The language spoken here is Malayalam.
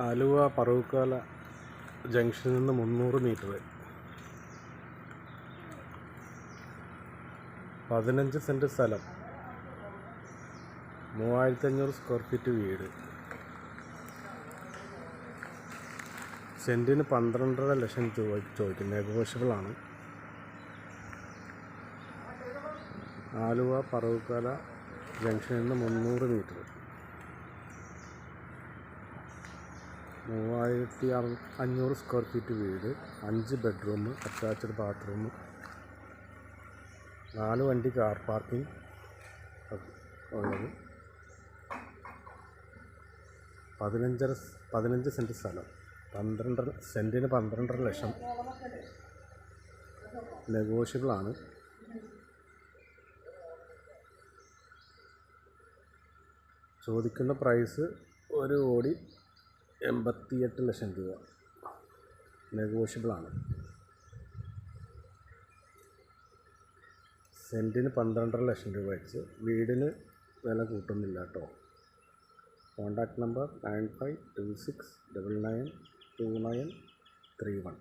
ആലുവ പറവൂക്കാല ജംഗ്ഷനിൽ നിന്ന് 300 മീറ്റർ 15 സെൻറ്റ് സ്ഥലം 3500 സ്ക്വയർ ഫീറ്റ് വീട്. സെൻറ്റിന് 12.5 ലക്ഷം ചോദിക്കും. നെഗോഷ്യബിളാണ്. ആലുവ പറവൂക്കാല ജംഗ്ഷനിൽ നിന്ന് 300 മീറ്റർ 3500 സ്ക്വയർ ഫീറ്റ് വീട്. 5 ബെഡ്റൂം, അറ്റാച്ച്ഡ് ബാത്റൂം, 4 വണ്ടി കാർ പാർക്കിംഗ് ഉള്ളത്. 15 സെൻറ്റ് സ്ഥലം, 12 സെൻറ്റിന് 12.5 ലക്ഷം. നെഗോഷ്യബിളാണ്. ചോദിക്കുന്ന പ്രൈസ് 1,88 ലക്ഷം രൂപ. നെഗോഷ്യബിളാണ്. സെൻറ്റിന് 12.5 ലക്ഷം രൂപ വെച്ച്. വീടിന് വില കൂട്ടുന്നില്ല കേട്ടോ. Contact number 9526992931.